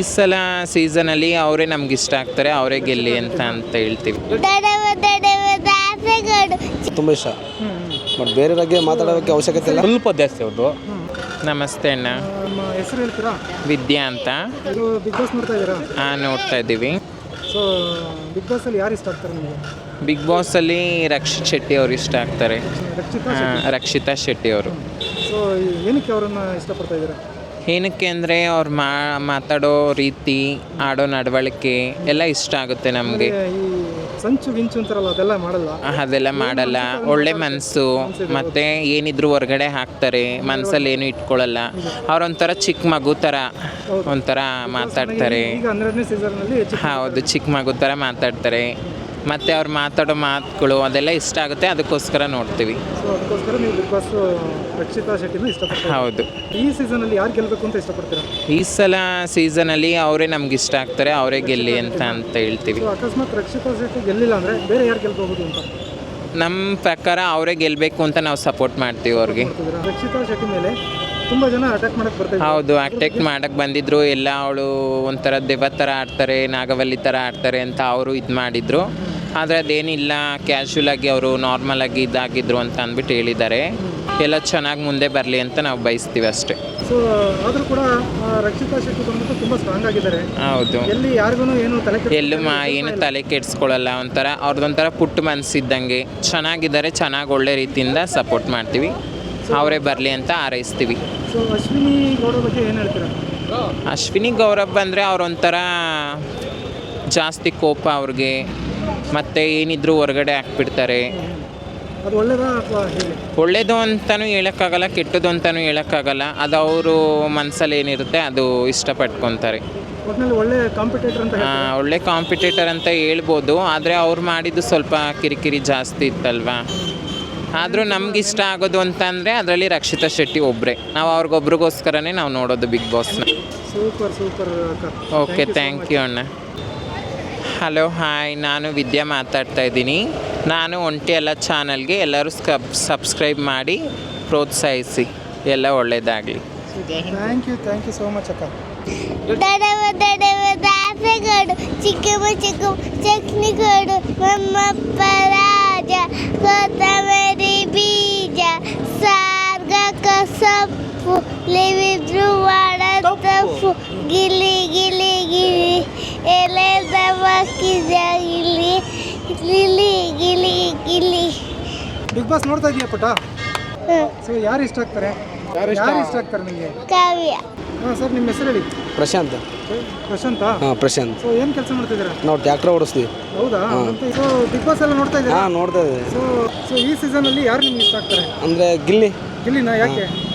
ಈ ಸಲ ಸೀಸನಲ್ಲಿ ಅವರೇ ನಮ್ಗೆ ಇಷ್ಟ ಆಗ್ತಾರೆ, ಅವರೇ ಗೆಲ್ಲಿ ಅಂತ ಹೇಳ್ತೀವಿ. ತುಂಬ ಇಷ್ಟ. ಬಟ್ ಬೇರೆ ಬಗ್ಗೆ ಮಾತಾಡೋಕ್ಕೆ ಅವಶ್ಯಕತೆ ಇಲ್ಲ, ಸ್ವಲ್ಪ ಜಾಸ್ತಿ ಅವ್ರದ್ದು. ನಮಸ್ತೆ ಅಣ್ಣ, ನಮ್ಮ ಹೆಸರು ಹೇಳ್ತೀರಾ? ವಿದ್ಯಾ ಅಂತ. ಇದು ಬಿಗ್ ಬಾಸ್ ನೋಡ್ತಾ ಇದ್ದೀರಾ? ನೋಡ್ತಾ ಇದ್ದೀವಿ. ಸೊ ಬಿಗ್ ಬಾಸಲ್ಲಿ ಯಾರು ಇಷ್ಟ ಆಗ್ತಾರೆ ನಿಮಗೆ? ಬಿಗ್ ಬಾಸಲ್ಲಿ ರಕ್ಷಿತ್ ಶೆಟ್ಟಿ ಅವರು ಇಷ್ಟ ಆಗ್ತಾರೆ. ರಕ್ಷಿತಾ ಶೆಟ್ಟಿ ಅವರು. ಸೊ ಏನಕ್ಕೆ ಅವರನ್ನು ಇಷ್ಟಪಡ್ತಾ ಇದ್ದೀರಾ? ಏನಕ್ಕೆ ಅಂದರೆ ಅವ್ರು ಮಾತಾಡೋ ರೀತಿ, ಆಡೋ ನಡವಳಿಕೆ ಎಲ್ಲ ಇಷ್ಟ ಆಗುತ್ತೆ ನಮಗೆ. ಈ ಸಂಚು ಗಿಂಚು ಅಂತಾರಲ್ಲ ಅದೆಲ್ಲ ಮಾಡಲ್ಲ. ಅದೆಲ್ಲ ಮಾಡಲ್ಲ, ಒಳ್ಳೆ ಮನಸ್ಸು, ಮತ್ತು ಏನಿದ್ರು ಹೊರಗಡೆ ಹಾಕ್ತಾರೆ, ಮನಸ್ಸಲ್ಲಿ ಏನು ಇಟ್ಕೊಳ್ಳಲ್ಲ. ಅವ್ರೊಂಥರ ಚಿಕ್ಕ ಮಗು ಥರ ಒಂಥರ ಮಾತಾಡ್ತಾರೆ. ಈಗ 12ನೇ ಸೀಸನ್ನಲ್ಲಿ ಹೌದು, ಚಿಕ್ಕ ಮಗು ಥರ ಮಾತಾಡ್ತಾರೆ. ಮತ್ತು ಅವ್ರು ಮಾತಾಡೋ ಮಾತುಗಳು ಅದೆಲ್ಲ ಇಷ್ಟ ಆಗುತ್ತೆ, ಅದಕ್ಕೋಸ್ಕರ ನೋಡ್ತೀವಿ. ಸೊ ಅದಕ್ಕೋಸ್ಕರ ನೀವು ಬಿಗ್ ಬಾಸ್ ರಕ್ಷಿತಾ ಶೆಟ್ಟಿನ ಇಷ್ಟಪಡ್ತೀರಾ? ಹೌದು. ಈ ಸೀಸನಲ್ಲಿ ಯಾರು ಗೆಲ್ಲಬೇಕು ಅಂತ ಇಷ್ಟಪಡ್ತೀರಾ? ಈ ಸಲ ಸೀಸನಲ್ಲಿ ಅವರೇ ನಮ್ಗೆ ಇಷ್ಟ ಆಗ್ತಾರೆ, ಅವರೇ ಗೆಲ್ಲಿ ಅಂತ ಹೇಳ್ತೀವಿ. ಸೊ ಅಕಸ್ಮಾತ್ ರಕ್ಷಿತಾ ಶೆಟ್ಟಿ ಗೆಲ್ಲಿಲ್ಲ ಅಂದರೆ ಬೇರೆ ಯಾರು ಗೆಲ್ಲಬಹುದು ಅಂತ? ನಮ್ಮ ಪ್ರಕಾರ ಅವರೇ ಗೆಲ್ಲಬೇಕು ಅಂತ ನಾವು ಸಪೋರ್ಟ್ ಮಾಡ್ತೀವಿ ಅವ್ರಿಗೆ. ರಕ್ಷಿತಾ ಶೆಟ್ಟಿ ಮೇಲೆ ತುಂಬ ಜನ ಅಟ್ಯಾಕ್ ಮಾಡಕ್ಕೆ ಬರ್ತಾರೆ. ಹೌದು, ಅಟ್ಯಾಕ್ ಮಾಡಕ್ಕೆ ಬಂದಿದ್ರು. ಎಲ್ಲ ಅವಳು ಒಂಥರ ದೆವ್ವ ಥರ ಆಡ್ತಾರೆ, ನಾಗವಲ್ಲಿ ಥರ ಆಡ್ತಾರೆ ಅಂತ ಅವರು ಇದು ಮಾಡಿದರು. ಆದರೆ ಅದೇನಿಲ್ಲ, ಕ್ಯಾಶುವಲಾಗಿ ಅವರು ನಾರ್ಮಲಾಗಿ ಇದಾಗಿದ್ರು ಅಂತ ಅಂದ್ಬಿಟ್ಟು ಹೇಳಿದ್ದಾರೆ. ಎಲ್ಲ ಚೆನ್ನಾಗಿ ಮುಂದೆ ಬರಲಿ ಅಂತ ನಾವು ಬಯಸ್ತೀವಿ ಅಷ್ಟೇ. ಸೊ ಆದರೂ ಕೂಡ ರಕ್ಷಿತಾ ಶೆಟ್ಟಿ ಬಂದ್ಬಿಟ್ಟು ತುಂಬ ಸ್ಟ್ರಾಂಗ್ ಆಗಿದ್ದಾರೆ. ಹೌದು, ಎಲ್ಲಿ ಯಾರಿಗೂ ಏನು ಏನು ತಲೆ ಕೆಡಿಸ್ಕೊಳ್ಳಲ್ಲ. ಅವ್ರದ್ದೊಂಥರ ಪುಟ್ಟ ಮನಸ್ಸಿದ್ದಂಗೆ ಚೆನ್ನಾಗಿದ್ದಾರೆ. ಚೆನ್ನಾಗಿ ಒಳ್ಳೆ ರೀತಿಯಿಂದ ಸಪೋರ್ಟ್ ಮಾಡ್ತೀವಿ. ಅವರೇ ಬರಲಿ ಅಂತ ಹಾರೈಸ್ತೀವಿ. ಸೊ ಅಶ್ವಿನಿ ಗೌಡ ಬಗ್ಗೆ ಏನು ಹೇಳ್ತೀರಾ? ಅಶ್ವಿನಿ ಗೌರವ್ ಬಂದರೆ ಅವರೊಂಥರ ಜಾಸ್ತಿ ಕೋಪ ಅವ್ರಿಗೆ, ಮತ್ತು ಏನಿದ್ರು ಹೊರಗಡೆ ಹಾಕ್ಬಿಡ್ತಾರೆ. ಅದು ಒಳ್ಳೇದಾ ಅಥವಾ ಹೇಗೆ? ಒಳ್ಳೇದು ಅಂತಲೂ ಹೇಳೋಕ್ಕಾಗಲ್ಲ, ಕೆಟ್ಟದ್ದು ಅಂತಲೂ ಹೇಳೋಕ್ಕಾಗಲ್ಲ. ಅದು ಅವರು ಮನಸ್ಸಲ್ಲಿ ಏನಿರುತ್ತೆ ಅದು ಇಷ್ಟಪಟ್ಕೊತಾರೆ. ಒಟ್ಟಿನಲ್ಲಿ ಒಳ್ಳೆ ಕಾಂಪಿಟೇಟರ್ ಅಂತ ಒಳ್ಳೆ ಕಾಂಪಿಟೇಟರ್ ಅಂತ ಹೇಳ್ಬೋದು. ಆದರೆ ಅವ್ರು ಮಾಡಿದ್ದು ಸ್ವಲ್ಪ ಕಿರಿಕಿರಿ ಜಾಸ್ತಿ ಇತ್ತಲ್ವಾ. ಆದರೂ ನಮಗಿಷ್ಟ ಆಗೋದು ಅಂತಂದರೆ ಅದರಲ್ಲಿ ರಕ್ಷಿತಾ ಶೆಟ್ಟಿ ಒಬ್ಬರೇ. ನಾವು ಅವ್ರಿಗೊಬ್ರಿಗೋಸ್ಕರನೇ ನಾವು ನೋಡೋದು ಬಿಗ್ ಬಾಸ್ನ. ಸೂಪರ್ ಸೂಪರ್ ಅಕ್ಕ. ಓಕೆ, ಥ್ಯಾಂಕ್ ಯು ಅಣ್ಣ. ಹಲೋ, ಹಾಯ್, ನಾನು ವಿದ್ಯಾ ಮಾತಾಡ್ತಾ ಇದ್ದೀನಿ. ನಾನು ಒಂಟಿ ಎಲ್ಲ ಚಾನಲ್ಗೆ ಎಲ್ಲರೂ ಸಬ್ಸ್ಕ್ರೈಬ್ ಮಾಡಿ ಪ್ರೋತ್ಸಾಹಿಸಿ. ಎಲ್ಲ ಒಳ್ಳೆಯದಾಗಲಿ. ಥ್ಯಾಂಕ್ ಯು ಸೋ ಮಚ್ ಅಕ್ಕ. ದಾಸೆಗಡು ಚಿಕ್ಕಮ್ಮ ಚಟ್ನಿಗಡು ನಮ್ಮಪ್ಪ ರಾಜ ಕೊತ್ತಂಬರಿ ಬೀಜ ಸಾರ್ಗಕ ಸೊಪ್ಪು ಲಿವಿದ್ರು ಮಾಡ ತಪ್ಪು ಗಿಲಿ ಗಿಲಿ ಗಿಲಿ ಎಲೆ ದಮಕಿದ ಗಿಲಿ ಗಿಲಿ ಗಿಲಿ ಗಿಲಿ. ಬಿಗ್ ಬಾಸ್ ನೋಡ್ತಾ ಇದೀಯ ಪುಟ? ಸೊ ಯಾರು ಇಷ್ಟ ಆಗ್ತಾರೆ? ಯಾರು ಇಷ್ಟ ಆಗ್ತಾರೆ ನಿಮಗೆ? ಕಾವ್ಯ. ಹಾಂ ಸರ್, ನಿಮ್ಮ ಹೆಸರು ಹೇಳಿ. ಪ್ರಶಾಂತ್. ಪ್ರಶಾಂತ? ಹಾಂ, ಪ್ರಶಾಂತ್. ಸೊ ಏನು ಕೆಲಸ ಮಾಡ್ತಿದ್ದೀರಾ? ನಾವು ಟ್ರ್ಯಾಕ್ಟರ್ ಓಡಿಸ್ತೀವಿ. ಹೌದಾ? ಸೊ ಬಿಗ್ ಬಾಸ್ ಎಲ್ಲ ನೋಡ್ತಾ ಇದ್ದೀರಾ? ಹಾಂ, ನೋಡ್ತಾ ಇದ್ದೀವಿ. ಸೊ ಈ ಸೀಸನಲ್ಲಿ ಯಾರು ನಿಮ್ಗೆ ಇಷ್ಟ ಆಗ್ತಾರೆ? ಅಂದರೆ ಗಿಲ್ಲಿನ ಯಾಕೆ?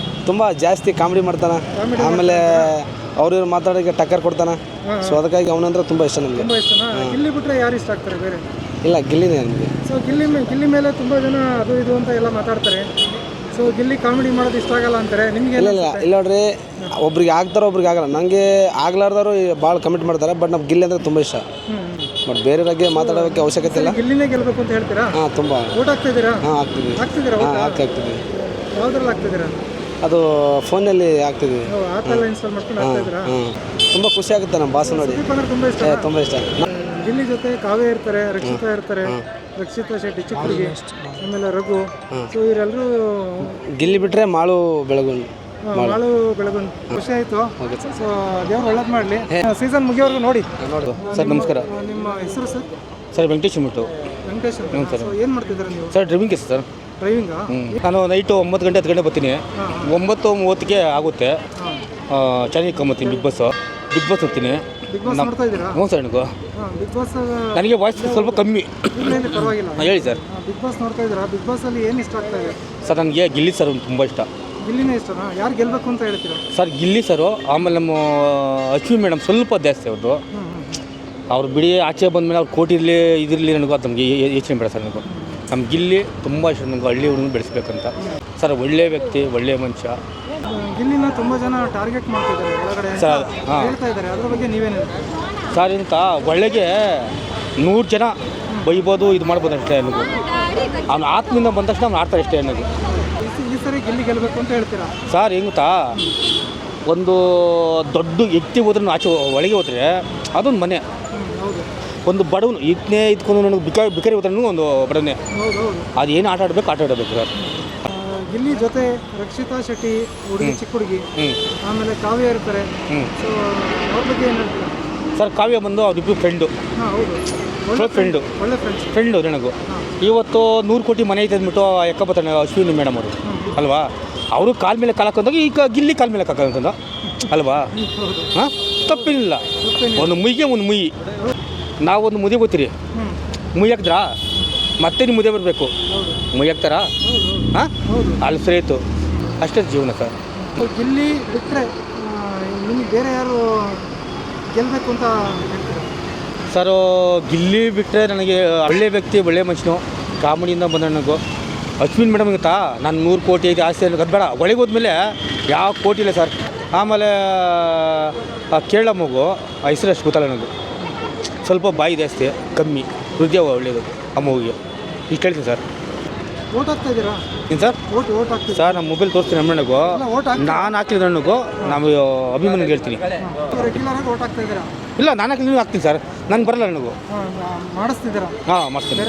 ತುಂಬ ಜಾಸ್ತಿ ಕಾಮಿಡಿ ಮಾಡ್ತಾನೆ. ಆಮೇಲೆ ಅವ್ರು ಮಾತಾಡೋಕ್ಕೆ ಟಕ್ಕರ್ ಕೊಡ್ತಾನೆ. ಸೊ ಅದಕ್ಕಾಗಿ ಅವನಂದ್ರೆ ತುಂಬ ಇಷ್ಟ ನಮಗೆ. ತುಂಬ ಇಷ್ಟನಾ? ಗಿಲ್ಲಿ ಬಿಟ್ಟರೆ ಯಾರು ಇಷ್ಟ ಆಗ್ತಾರೆ ಬೇರೆ? ಇಲ್ಲ, ಗಿಲ್ಲಿನೇ ನಮಗೆ. ಸೊ ಗಿಲ್ಲಿ ಮೇಲೆ ತುಂಬ ಜನ ಅದು ಇದು ಅಂತ ಎಲ್ಲ ಮಾತಾಡ್ತಾರೆ. ಸೊ ಗಿಲ್ಲಿ ಕಾಮಿಡಿ ಮಾಡೋದು ಇಷ್ಟ ಆಗಲ್ಲ ಅಂತಾರೆ. ನಿಮಗೆ? ಇಲ್ಲ ನೋಡ್ರಿ, ಒಬ್ರಿಗೆ ಆಗ್ತಾರೋ ಒಬ್ರಿಗೆ ಆಗಲ್ಲ. ನನಗೆ ಆಗ್ಲಾರ್ದವರು ಭಾಳ ಕಮೆಂಟ್ ಮಾಡ್ತಾರೆ. ಬಟ್ ನಮ್ಗೆ ಗಿಲ್ಲಿ ಅಂದರೆ ತುಂಬ ಇಷ್ಟ. ಬಟ್ ಬೇರೆ ಬಗ್ಗೆ ಮಾತಾಡೋಕ್ಕೆ ಅವಶ್ಯಕತೆ ಇಲ್ಲ. ಗಿಲ್ಲಿನೇ ಗೆಲ್ಲಬೇಕು ಅಂತ ಹೇಳ್ತೀರಾ? ಹಾಂ, ತುಂಬ. ಓಟ್ ಹಾಕ್ತಿದ್ದೀರಾ? ಹಾಂ, ಹಾಕ್ತಿದ್ದೀವಿ. ಹಾಕ್ತಿದ್ದೀವಿ. ಯಾವ್ದ್ರಲ್ಲಿ ಹಾಕ್ತಿದ್ದೀರಾ? ಅದು ಫೋನಲ್ಲಿ ಹಾಕ್ತಿದ್ವಿ. ಆ್ಯಪ್ ಎಲ್ಲ ಇನ್ಸ್ಟಾಲ್ ಮಾಡ್ಕೊಂಡು ಹಾಕ್ತಿದ್ದೀರಾ? ತುಂಬ ಖುಷಿ ಆಗುತ್ತೆ ನಮ್ಮ ಭಾಷೆ ನೋಡಿ. ಅಂದ್ರೆ ತುಂಬ ಇಷ್ಟ. ತುಂಬ ಇಷ್ಟ. ಗಿಲ್ಲಿ ಜೊತೆ ಕಾವ್ಯ ಇರ್ತಾರೆ, ರಕ್ಷಿತಾ ಇರ್ತಾರೆ, ರಕ್ಷಿತಾ ಶೆಟ್ಟಿ ಚಿಕ್ಕರಿಗೆ, ಆಮೇಲೆ ರಘು. ಸೊ ಇವರೆಲ್ಲರೂ ಗಿಲ್ಲಿ ಬಿಟ್ಟರೆ ಮಾಳು ಬೆಳಗುನ್. ಮಾಳು ಬೆಳಗುನ್. ಖುಷಿ ಆಯಿತು. ಸೊ ದೇವ್ರು ಒಳ್ಳೇದು ಮಾಡಲಿ. ಸೀಸನ್ ಮುಗಿಯೋವರೆಗೂ ನೋಡಿ. ಸರ್ ನಮಸ್ಕಾರ. ನಿಮ್ಮ ಹೆಸರು ಸರ್? ಸರ್ ವೆಂಕಟೇಶ್ ಅಂದ್ಬಿಟ್ಟು. ವೆಂಕಟೇಶ್ ಅಂತ. ಸೊ ಏನು ಮಾಡ್ತಿದ್ದಾರೆ ನೀವು? ಸರ್ ಡ್ರೈವಿಂಗ್ ಕೆಲಸ ಸರ್. ಡ್ರೈವಿಂಗಾ? ನಾನು ನೈಟು 9 ಗಂಟೆ 10 ಗಂಟೆ ಬರ್ತೀನಿ. 9:30ಗೆ ಆಗುತ್ತೆ. ಚೆನ್ನಾಗಿ ಕಂಬತ್ತೀನಿ ಬಿಗ್ ಬಾಸ್ ನೋಡ್ತೀನಿ. ಬಿಗ್ ಬಾಸ್ ನೋಡ್ತಾ ಇದ್ದೀರಾ? ಹ್ಞೂ ಸರ್. ಬಿಗ್ ಬಾಸ್ ನನಗೆ ವಾಯ್ಸ್ ಸ್ವಲ್ಪ ಕಮ್ಮಿ. ಪರವಾಗಿಲ್ಲ. ಹೇಳಿ ಸರ್. ಬಿಗ್ ಬಾಸ್ ನೋಡ್ತಾ ಇದ್ದೀರಾ? ಬಿಗ್ ಬಾಸಲ್ಲಿ ಏನು ಇಷ್ಟ ಆಗ್ತಾ ಇದೆ? ಸರ್ ನನಗೆ ಗಿಲ್ಲಿ ಸರ್ ತುಂಬ ಇಷ್ಟ. ಗಿಲ್ಲಿನೇ ಇಷ್ಟನಾ? ಯಾರು ಗೆಲ್ಲಬೇಕು ಅಂತ ಹೇಳ್ತೀರಾ? ಸರ್ ಗಿಲ್ಲಿ ಸರು. ಆಮೇಲೆ ನಮ್ಮ ಅಶ್ವಿನಿ ಮೇಡಮ್ ಸ್ವಲ್ಪ ಜಾಸ್ತಿ ಅವ್ರದ್ದು. ಅವ್ರು ಬಿಡಿ ಆಚೆ ಬಂದಮೇಲೆ ಅವ್ರು ಕೋಟಿರಲಿ ಇದಿರಲಿ ನನಗೂ ಅದು ನಮಗೆ ಯೋಚನೆ ಬೇಡ ಸರ್. ನನಗೂ ನಮ್ಮ ಗಿಲ್ಲಿ ತುಂಬ ಇಷ್ಟ. ನನಗೆ ಹಳ್ಳಿ ಹುಡುಗನ ಬೆಳೆಸ್ಬೇಕಂತ ಸರ್. ಒಳ್ಳೆಯ ವ್ಯಕ್ತಿ, ಒಳ್ಳೆಯ ಮನುಷ್ಯ. ಗಿಲ್ಲಿನ ತುಂಬ ಜನ ಟಾರ್ಗೆಟ್ ಮಾಡ್ತಿದ್ದಾರೆ ಒಳಗಡೆ ಸರ್. ಹೇಳ್ತಾ ಇದ್ದಾರೆ, ಅದ್ರ ಬಗ್ಗೆ ನೀವೇನು ಹೇಳ್ತೀರಾ? ಸರ್ ಇಂಥ ಒಳ್ಳೆಗೆ 100 ಜನ ಬೈಬೋದು, ಇದು ಮಾಡ್ಬೋದು ಅಷ್ಟೇ. ನನಗೂ ಅವ್ನು ಆತ್ಮದಿಂದ ಬಂದ ತಕ್ಷಣ ಅವ್ನು ಆಡ್ತಾರೆ ಅಷ್ಟೇ. ನನಗೆ ಈ ಸರಿ ಗಿಲ್ಲಿ ಗೆಲ್ಲಬೇಕು ಅಂತ ಹೇಳ್ತೀರಾ? ಸರ್ ಹೆಂಗುತ್ತಾ, ಒಂದು ದೊಡ್ಡ ವ್ಯಕ್ತಿ ಹೋದ್ರೆ ಆಚೆ ಒಳಗೆ ಹೋದ್ರೆ ಅದೊಂದು ಮನೆ. ಹೌದು ಒಂದು ಬಡವನು ಇದನ್ನೇ ಇದ್ಕೊಂಡು ನನಗೆ ಬಿಕಾರಿ ಹೋದ್ರೂ ಒಂದು ಬಡವನೇ. ಹೌದು ಹೌದು. ಅದೇನು ಆಟ ಆಡಬೇಕು ಸರ್. ಗಿಲ್ಲಿ ಜೊತೆ ರಕ್ಷಿತಾ ಶೆಟ್ಟಿ ಹುಡುಗಿ ಚಿಕ್ಕ ಹುಡುಗಿ, ಆಮೇಲೆ ಕಾವ್ಯ ಇರ್ತಾರೆ. ಸೊ ಅವ್ರ ಬಗ್ಗೆ ಏನು ಹೇಳ್ತೀರಾ? ಸರ್ ಕಾವ್ಯ ಬಂದು ಅವ್ರಿಬ್ಬರು ಫ್ರೆಂಡು. ಹಾಂ ಹೌದು, ಫ್ರೆಂಡು ಒಳ್ಳೆ ಫ್ರೆಂಡ್ಸ್. ಫ್ರೆಂಡು ನನಗೂ. ಇವತ್ತು 100 ಕೋಟಿ ಮನೆ ಐತೆ ಅಂದ್ಬಿಟ್ಟು ಎಕ್ಕ ಬರ್ತಾನೆ ಅಶ್ವಿನಿ ಮೇಡಮ್ ಅವರು ಅಲ್ವಾ. ಅವರು ಕಾಲ ಮೇಲೆ ಕಾಲು ಹಾಕೊಂಡಾಗ ಈಗ ಗಿಲ್ಲಿ ಕಾಲ ಮೇಲೆ ಹಾಕೋಂತಂದ ಅಲ್ವಾ. ಹಾಂ ತಪ್ಪೇನಿಲ್ಲ. ಒಂದು ಮುಯ್ಯಿಗೆ ಒಂದು ಮುಯ್ಯಿ. ನಾವೊಂದು ಮುದಿ ಗೊತ್ತೀರಿ, ಮುಯ್ಯಿ ಹಾಕಿದ್ರಾ ಮತ್ತೆ ನೀವು ಮುದೆ ಬರಬೇಕು, ಮುಯ್ಯಿ ಹಾಕ್ತಾರಾ? ಹಾಂ ಅಲ್ಲಿ ಸರಿ ಇತ್ತು ಅಷ್ಟೇ ಜೀವನ ಸರ್. ಗಿಲ್ಲಿ ಬಿಟ್ಟರೆ ನಿಮಗೆ ಬೇರೆ ಯಾರು ಗೆಲ್ಲಬೇಕು ಅಂತ ಹೇಳ್ತೀರಾ? ಸರ್ ಗಿಲ್ಲಿ ಬಿಟ್ಟರೆ ನನಗೆ ಒಳ್ಳೆ ವ್ಯಕ್ತಿ, ಒಳ್ಳೆ ಮನುಷ್ಯನು, ಕಾಮಿಡಿಯಿಂದ ಬಂದ ನನಗೂ ಅಶ್ವಿನ್ ಮೇಡಮ್ ಗೊತ್ತಾ. ನಾನು 100 ಕೋಟಿ ಐತೆ ಆಸ್ತಿ ಅದು ಬೇಡ, ಒಳಗೆ ಹೋದ್ಮೇಲೆ ಯಾವ ಕೋಟಿ ಇಲ್ಲ ಸರ್. ಆಮೇಲೆ ಆ ಕೇರಳ ಮಗು ಆ ಹೆಸರು ಅಷ್ಟು ಗೊತ್ತಲ್ಲ ನನಗೆ, ಸ್ವಲ್ಪ ಬಾಯಿ ಜಾಸ್ತಿ ಕಮ್ಮಿ, ಹೃದಯ ಒಳ್ಳೆಯದು ಆ ಮಗುಗೆ. ಇಷ್ಟು ಹೇಳ್ತೀನಿ ಸರ್. ಓಟ್ ಹಾಕ್ತಾ ಇದ್ದೀರಾ? ಏನು ಸರ್? ಓಟ್ ಹಾಕ್ತೀವಿ ಸರ್ ನಮ್ಮ ಮೊಬೈಲ್ ತೋರಿಸ್ತೀನಿ ಅಣ್ಣನಿಗೂ, ನಾನು ಹಾಕಿದ್ರೆ ಅಣ್ಣನಿಗೂ ನಾವು ಅಭಿಮಾನಿಗೆ ಹೇಳ್ತೀನಿ. ರೆಗ್ಯುಲರ್ ಆಗಿ ಓಟ್ ಹಾಕ್ತಾ ಇದ್ದೀರಾ? ಇಲ್ಲ ನಾನು ಹಾಕಿದ್ರೆ ಹಾಕ್ತೀನಿ ಸರ್, ನನಗೆ ಬರಲ್ಲ ನನಗೂ. ಮಾಡಿಸ್ತಿದ್ದೀರಾ? ಹಾಂ ಮಾಡ್ತೀನಿ.